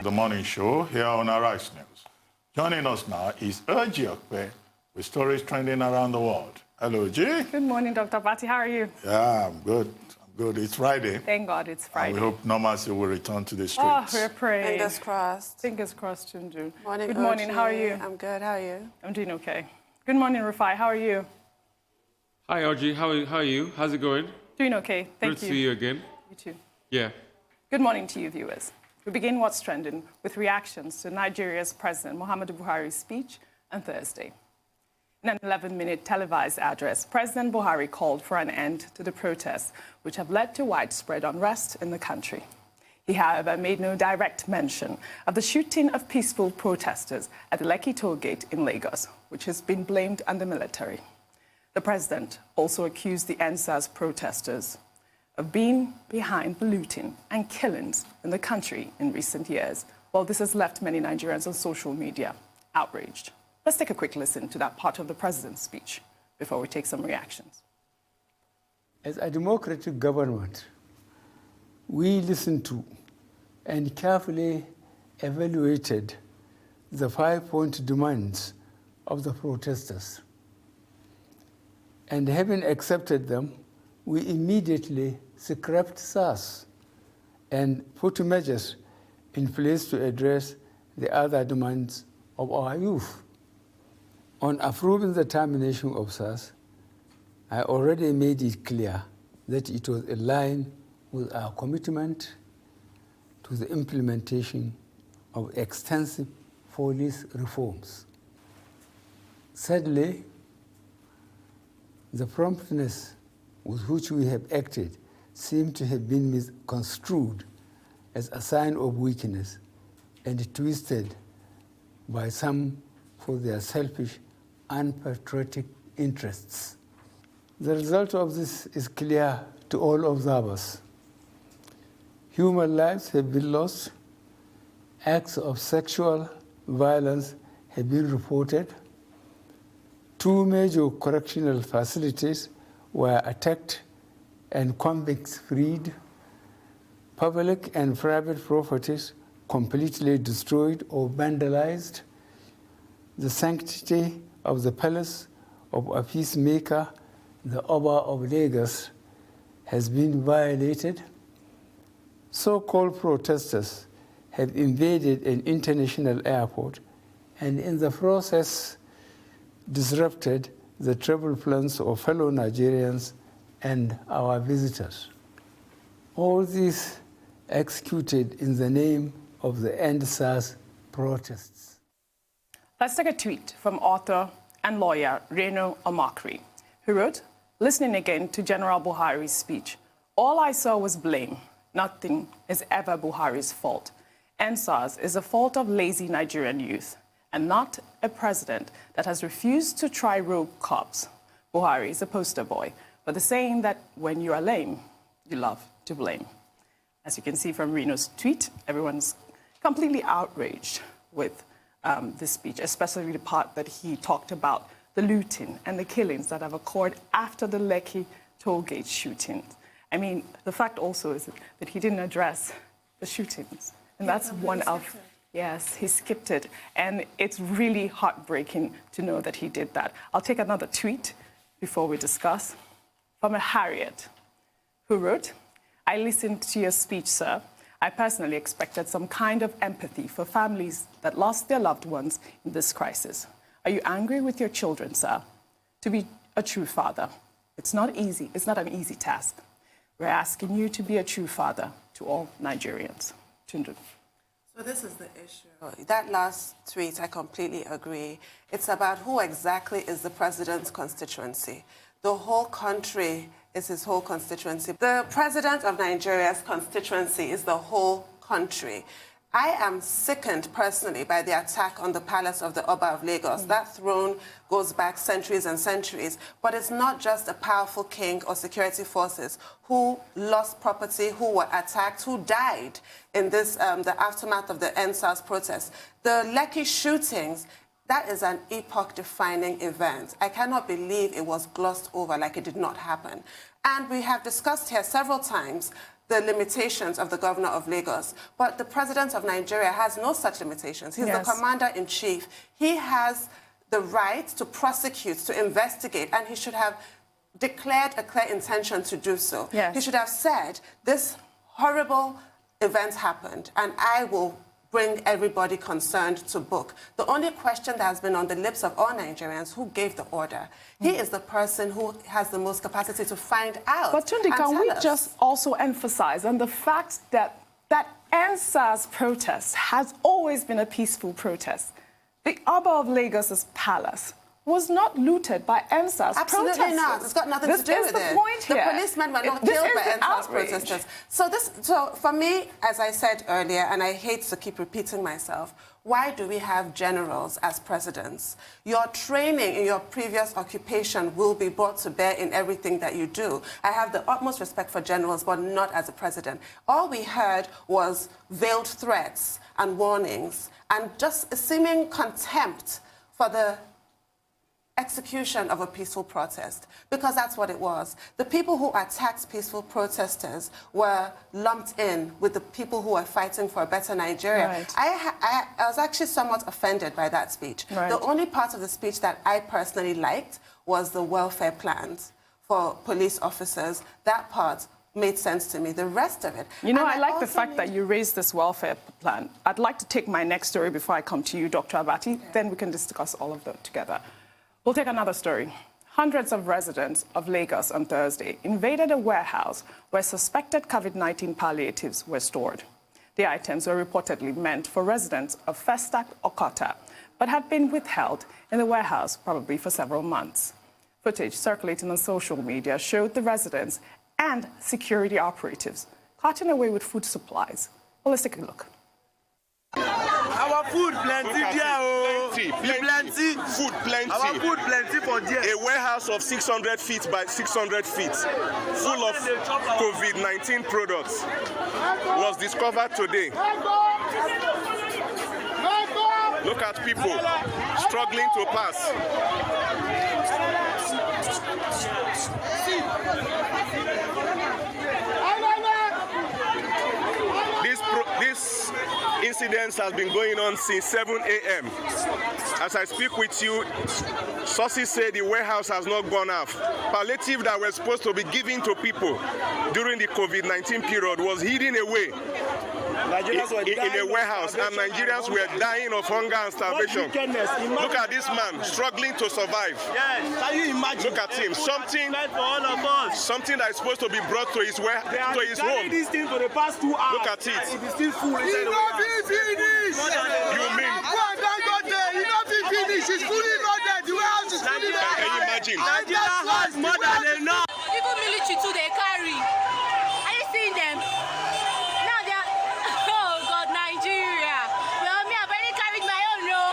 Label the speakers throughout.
Speaker 1: the morning show here on Arise News. Joining us now is Okpe with stories trending around the world. Hello, G.
Speaker 2: Good morning, Dr. Bati. How are you?
Speaker 1: Yeah, I'm good. I'm good. It's Friday.
Speaker 2: Thank God it's Friday.
Speaker 1: And we hope normalcy will return to the streets.
Speaker 2: Oh, we're praying.
Speaker 3: Fingers crossed.
Speaker 2: Fingers crossed, Tundu.
Speaker 3: Morning,
Speaker 2: Good morning.
Speaker 3: OG.
Speaker 2: How are you?
Speaker 3: I'm good. How are you?
Speaker 2: I'm doing okay. Good morning, Rufai. How are you?
Speaker 4: Hi, Audrey. How are you? How's it going?
Speaker 2: Doing okay. Thank you.
Speaker 4: Good to see you again.
Speaker 2: You too.
Speaker 4: Yeah.
Speaker 2: Good morning to you, viewers. We begin What's Trending with reactions to Nigeria's President Muhammadu Buhari's speech on Thursday. In an 11-minute televised address, President Buhari called for an end to the protests, which have led to widespread unrest in the country. He, however, made no direct mention of the shooting of peaceful protesters at the Lekki toll gate in Lagos, which has been blamed on the military. The president also accused the NSAS protesters of being behind the looting and killings in the country in recent years. Well, this has left many Nigerians on social media outraged. Let's take a quick listen to that part of the president's speech before we take some reactions.
Speaker 5: As a democratic government, we listened to and carefully evaluated the 5-point demands of the protesters. And having accepted them, we immediately scrapped SARS and put measures in place to address the other demands of our youth. On approving the termination of SARS, I already made it clear that it was in line with our commitment to the implementation of extensive police reforms. Sadly, the promptness with which we have acted seemed to have been misconstrued as a sign of weakness and twisted by some for their selfish, unpatriotic interests. The result of this is clear to all observers. Human lives have been lost, acts of sexual violence have been reported, 2 major correctional facilities were attacked and convicts freed, public and private properties completely destroyed or vandalized, the sanctity of the palace of a peacemaker, the Oba of Lagos, has been violated. So-called protesters have invaded an international airport and in the process disrupted the travel plans of fellow Nigerians and our visitors. All this executed in the name of the End SARS protests.
Speaker 2: Let's take a tweet from author and lawyer Reno Omakri, who wrote, listening again to General Buhari's speech, all I saw was blame. Nothing is ever Buhari's fault. NSAS is a fault of lazy Nigerian youth and not a president that has refused to try rogue cops. Buhari is a poster boy for the saying that when you are lame, you love to blame. As you can see from Reno's tweet, everyone's completely outraged with this speech, especially the part that he talked about the looting and the killings that have occurred after the Lekki toll gate shootings. I mean, the fact also is that he didn't address the shootings. And that's one of, yes, he skipped it. And it's really heartbreaking to know that he did that. I'll take another tweet before we discuss from a Harriet, who wrote, I listened to your speech, sir. I personally expected some kind of empathy for families that lost their loved ones in this crisis. Are you angry with your children, sir? To be a true father, it's not easy. It's not an easy task. We're asking you to be a true father to all Nigerians. Tundu.
Speaker 3: So this is the issue. That last tweet, I completely agree. It's about who exactly is the president's constituency. The whole country is his whole constituency. The president of Nigeria's constituency is the whole country. I am sickened personally by the attack on the palace of the Oba of Lagos. That throne goes back centuries and centuries, but it's not just a powerful king or security forces who lost property, who were attacked, who died in this, the aftermath of the NSAS protests. The Lekki shootings, that is an epoch-defining event. I cannot believe it was glossed over like it did not happen. And we have discussed here several times the limitations of the governor of Lagos. But the president of Nigeria has no such limitations. He's the commander-in-chief. He has the right to prosecute, to investigate, and he should have declared a clear intention to do so.
Speaker 2: Yes.
Speaker 3: He should have said, this horrible event happened, and I will bring everybody concerned to book. The only question that has been on the lips of all Nigerians, who gave the order? He is the person who has the most capacity to find out.
Speaker 2: But Tunde, can we just also emphasize on the fact that that NSAS protest has always been a peaceful protest? The Oba of Lagos's palace was not looted by NSAS protesters.
Speaker 3: Absolutely not. It's got nothing to do with it.
Speaker 2: This is the point here.
Speaker 3: The policemen were not killed by NSAS protesters. So for me, as I said earlier, and I hate to keep repeating myself, why do we have generals as presidents? Your training in your previous occupation will be brought to bear in everything that you do. I have the utmost respect for generals, but not as a president. All we heard was veiled threats and warnings and just a seeming contempt for the execution of a peaceful protest, because that's what it was. The people who attacked peaceful protesters were lumped in with the people who were fighting for a better Nigeria.
Speaker 2: Right.
Speaker 3: I was actually somewhat offended by that speech.
Speaker 2: Right.
Speaker 3: The only part of the speech that I personally liked was the welfare plans for police officers. That part made sense to me. The rest of it...
Speaker 2: You know, I like the fact that you raised this welfare plan. I'd like to take my next story before I come to you, Dr. Abati. Okay. Then we can discuss all of them together. We'll take another story. Hundreds of residents of Lagos on Thursday invaded a warehouse where suspected COVID-19 palliatives were stored. The items were reportedly meant for residents of Festac Okota, but had been withheld in the warehouse probably for several months. Footage circulating on social media showed the residents and security operatives carting away with food supplies. Well, let's take a look.
Speaker 6: Our food plenty there, plenty.
Speaker 7: Food plenty.
Speaker 6: Our food plenty for there.
Speaker 7: A warehouse of 600 feet by 600 feet, full of COVID-19 products, was discovered today. Look at people struggling to pass. This incident has been going on since 7 a.m. As I speak with you, sources say the warehouse has not gone off. Palliative that were supposed to be given to people during the COVID-19 period was hidden away in a warehouse, and Nigerians were dying of hunger and starvation. Look at this man struggling to survive.
Speaker 6: Yes, can you imagine?
Speaker 7: Look at him. Something that is supposed to be brought to his home.
Speaker 6: This thing for the past 2 hours.
Speaker 7: Look at it.
Speaker 6: It is still full. You know
Speaker 7: You mean?
Speaker 6: It's fully loaded. The warehouse is fully loaded.
Speaker 7: Can you imagine?
Speaker 6: Nigeria has more than enough.
Speaker 8: Even military too, they carry. Are you seeing them? Now they are. Oh God, Nigeria. Well, me, I've already carried my own, no.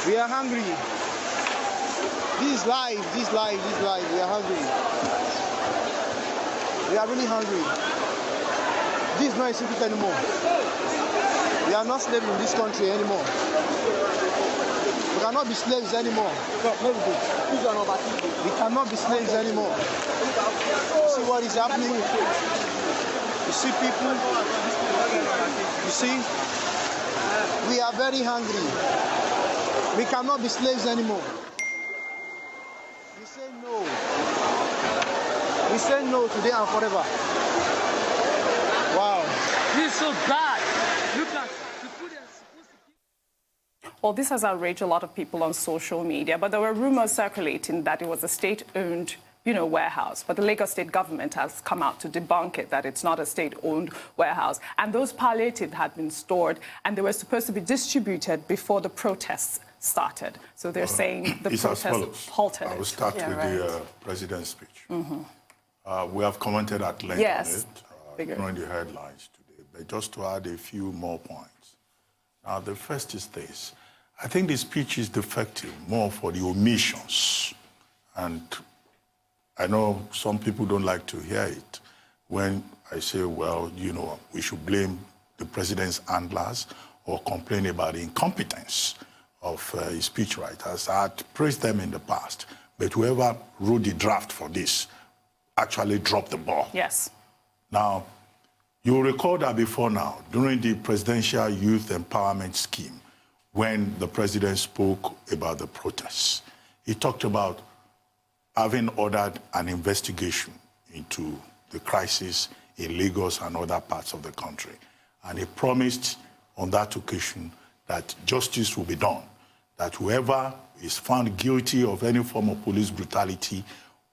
Speaker 9: We are hungry. This life. We are hungry. We are really hungry. This is not a secret anymore. We are not slaves in this country anymore. We cannot be slaves anymore. We cannot be slaves anymore. You see what is happening? You see people? You see? We are very hungry. We cannot be slaves anymore. We say no. We say no today and forever. Wow. This is so bad. Look at the food is supposed to keep...
Speaker 2: Well, this has outraged a lot of people on social media, but there were rumors circulating that it was a state-owned, warehouse. But the Lagos state government has come out to debunk it, that it's not a state-owned warehouse. And those palliatives had been stored, and they were supposed to be distributed before the protests started. So they're saying the protests halted.
Speaker 1: I will start with the president's speech. We have commented at length on it during the headlines today, but just to add a few more points. Now, the first is this. I think the speech is defective more for the omissions. And I know some people don't like to hear it when I say, well, we should blame the president's handlers or complain about the incompetence of his speechwriters. I had praised them in the past, but whoever wrote the draft for this actually dropped the ball.
Speaker 2: Yes.
Speaker 1: Now, you'll recall that before now, during the Presidential Youth Empowerment Scheme, when the president spoke about the protests, he talked about having ordered an investigation into the crisis in Lagos and other parts of the country. And he promised on that occasion that justice will be done, that whoever is found guilty of any form of police brutality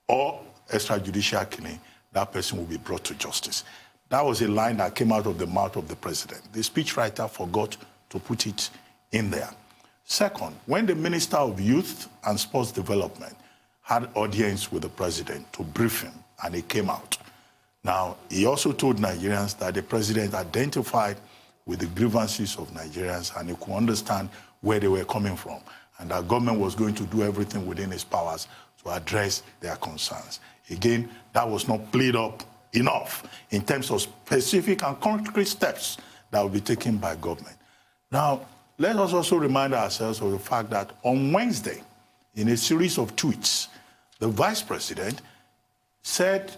Speaker 1: or extrajudicial killing, that person will be brought to justice. That was a line that came out of the mouth of the president. The speechwriter forgot to put it in there. Second, when the Minister of Youth and Sports Development had audience with the president to brief him, and he came out. Now, he also told Nigerians that the president identified with the grievances of Nigerians and he could understand where they were coming from, and that government was going to do everything within its powers to address their concerns. Again, that was not played up enough in terms of specific and concrete steps that will be taken by government. Now, let us also remind ourselves of the fact that on Wednesday, in a series of tweets, the vice president said,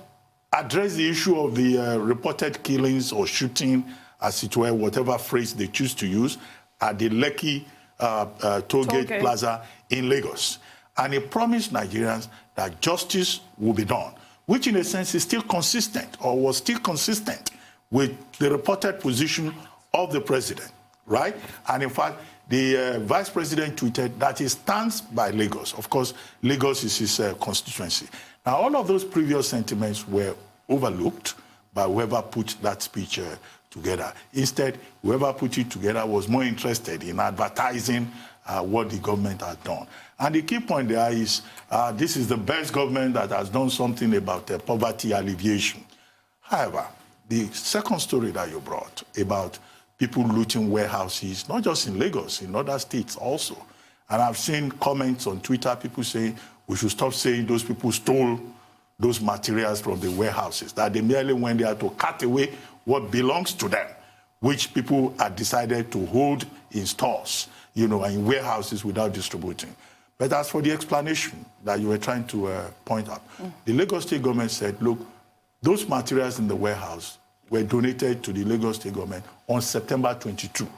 Speaker 1: address the issue of the reported killings or shooting, as it were, whatever phrase they choose to use, at the Lekki Tollgate Plaza in Lagos. And he promised Nigerians that justice will be done, which in a sense is still consistent, or was still consistent with the reported position of the president, right? And in fact, the vice president tweeted that he stands by Lagos. Of course, Lagos is his constituency. Now, all of those previous sentiments were overlooked by whoever put that speech together. Instead, whoever put it together was more interested in advertising what the government had done. And the key point there is this is the best government that has done something about poverty alleviation. However, the second story that you brought about people looting warehouses, not just in Lagos, in other states also. And I've seen comments on Twitter, people saying we should stop saying those people stole those materials from the warehouses, that they merely went there to cut away what belongs to them, which people had decided to hold in stores, and in warehouses without distributing. But as for the explanation that you were trying to point out, the Lagos State government said, look, those materials in the warehouse were donated to the Lagos State government on September 22,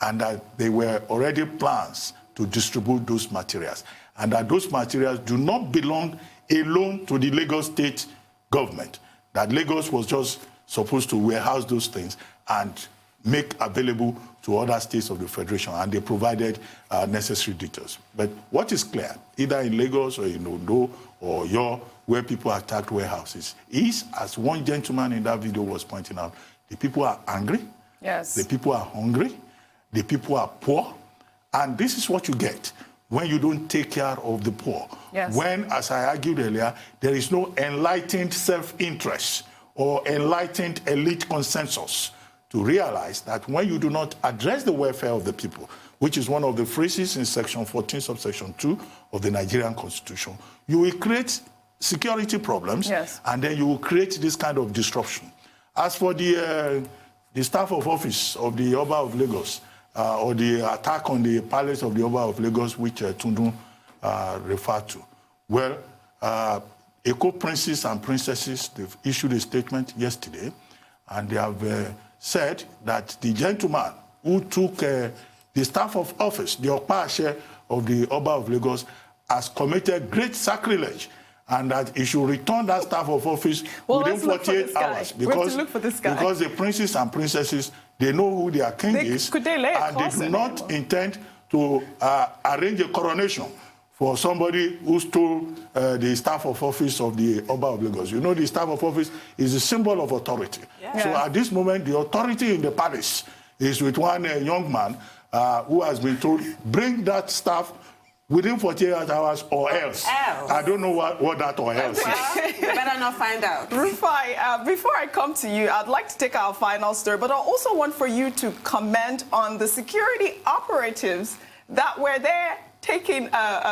Speaker 1: and that there were already plans to distribute those materials, and that those materials do not belong alone to the Lagos State government, that Lagos was just supposed to warehouse those things and make available to other states of the Federation, and they provided necessary details. But what is clear, either in Lagos or in Ondo or Oyo, where people attacked warehouses, is, as one gentleman in that video was pointing out, the people are angry,
Speaker 2: yes,
Speaker 1: the people are hungry, the people are poor, and this is what you get when you don't take care of the poor.
Speaker 2: Yes.
Speaker 1: When, as I argued earlier, there is no enlightened self-interest or enlightened elite consensus to realize that when you do not address the welfare of the people, which is one of the phrases in Section 14, subsection 2 of the Nigerian Constitution, you will create security problems,
Speaker 2: yes,
Speaker 1: and then you will create this kind of disruption. As for the staff of office of the Oba of Lagos, or the attack on the palace of the Oba of Lagos, which Tundun referred to, well, Eko princes and princesses, they've issued a statement yesterday, and they have said that the gentleman who took the staff of office, the Okpe of the Oba of Lagos, has committed great sacrilege, and that he should return that staff of office within 48 hours. Because the princes and princesses, they know who their king is, and they do not intend to arrange a coronation for somebody who stole the staff of office of the Oba of Lagos. You know, the staff of office is a symbol of authority. Yeah. So at this moment, the authority in the palace is with one young man who has been told, bring that staff within 48 hours or else. I don't know what that or else is.
Speaker 3: You better not find out.
Speaker 2: Rufai, before I come to you, I'd like to take our final story, but I also want for you to comment on the security operatives that were there taking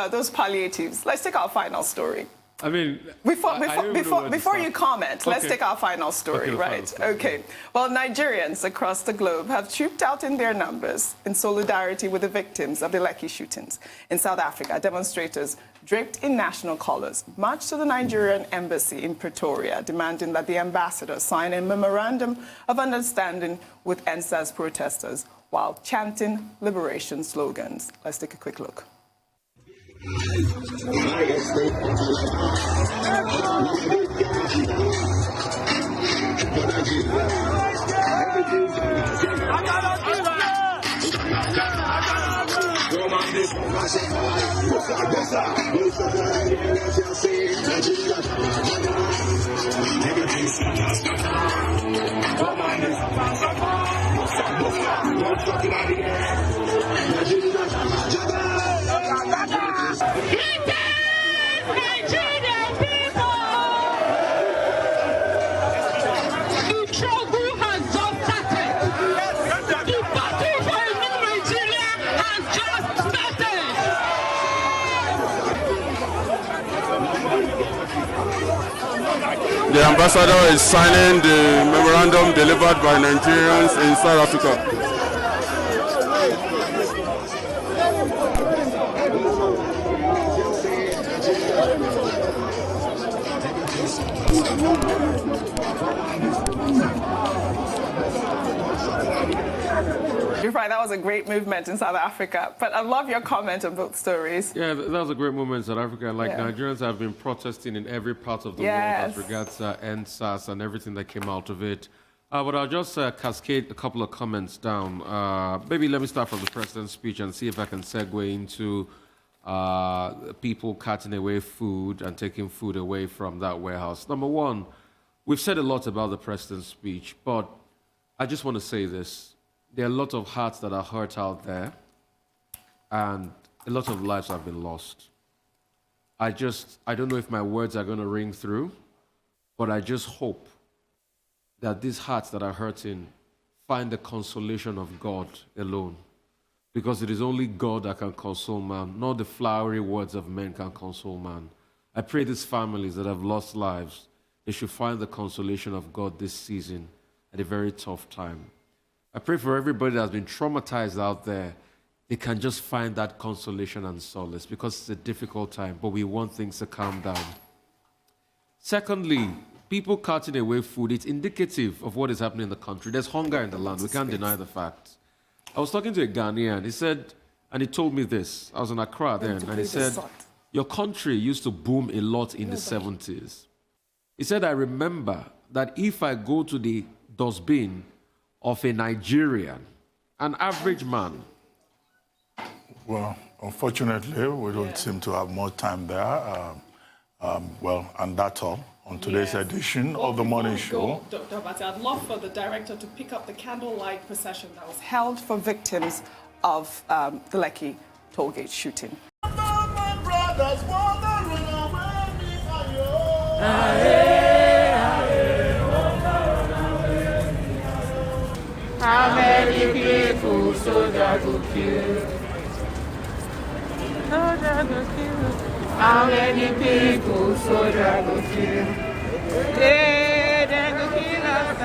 Speaker 2: those palliatives. Let's take our final story.
Speaker 4: I mean,
Speaker 2: before you comment, let's take our final story, right? Okay. Well, Nigerians across the globe have trooped out in their numbers in solidarity with the victims of the Lekki shootings. In South Africa, demonstrators draped in national colors, marched to the Nigerian Embassy in Pretoria, demanding that the ambassador sign a memorandum of understanding with NSAS protesters while chanting liberation slogans. Let's take a quick look.
Speaker 4: The ambassador is signing the memorandum delivered by Nigerians in South Africa.
Speaker 2: You're right, that was a great movement in South Africa. But I love your comment on both stories.
Speaker 4: Yeah, that was a great moment in South Africa. Like, Nigerians have been protesting in every part of the world as regards NSAS and everything that came out of it. But I'll just cascade a couple of comments down. Maybe let me start from the president's speech and see if I can segue into people cutting away food and taking food away from that warehouse. Number one, we've said a lot about the president's speech, but I just want to say this. There are a lot of hearts that are hurt out there, and a lot of lives have been lost. I don't know if my words are going to ring through, but I just hope that these hearts that are hurting find the consolation of God alone, because it is only God that can console man, not the flowery words of men can console man. I pray these families that have lost lives, they should find the consolation of God this season at a very tough time. I pray for everybody that's been traumatized out there, they can just find that consolation and solace, because it's a difficult time, but we want things to calm down. Secondly, people cutting away food, it's indicative of what is happening in the country. There's hunger in the land. We can't deny the fact. I was talking to a Ghanaian. He said, and he told me this. I was in Accra then, and he said, your country used to boom a lot in the 70s. He said, I remember that if I go to the dustbin of a Nigerian, an average man.
Speaker 1: Well, unfortunately, we don't seem to have more time there. And that's all on today's edition of the Morning Show.
Speaker 2: Dr. Abati, I'd love for the director to pick up the Candlelight procession that was held for victims of the Lekki tollgate shooting.
Speaker 10: How many people soldiers go kill? Soldiers go kill. How many people soldiers go kill? They go kill us,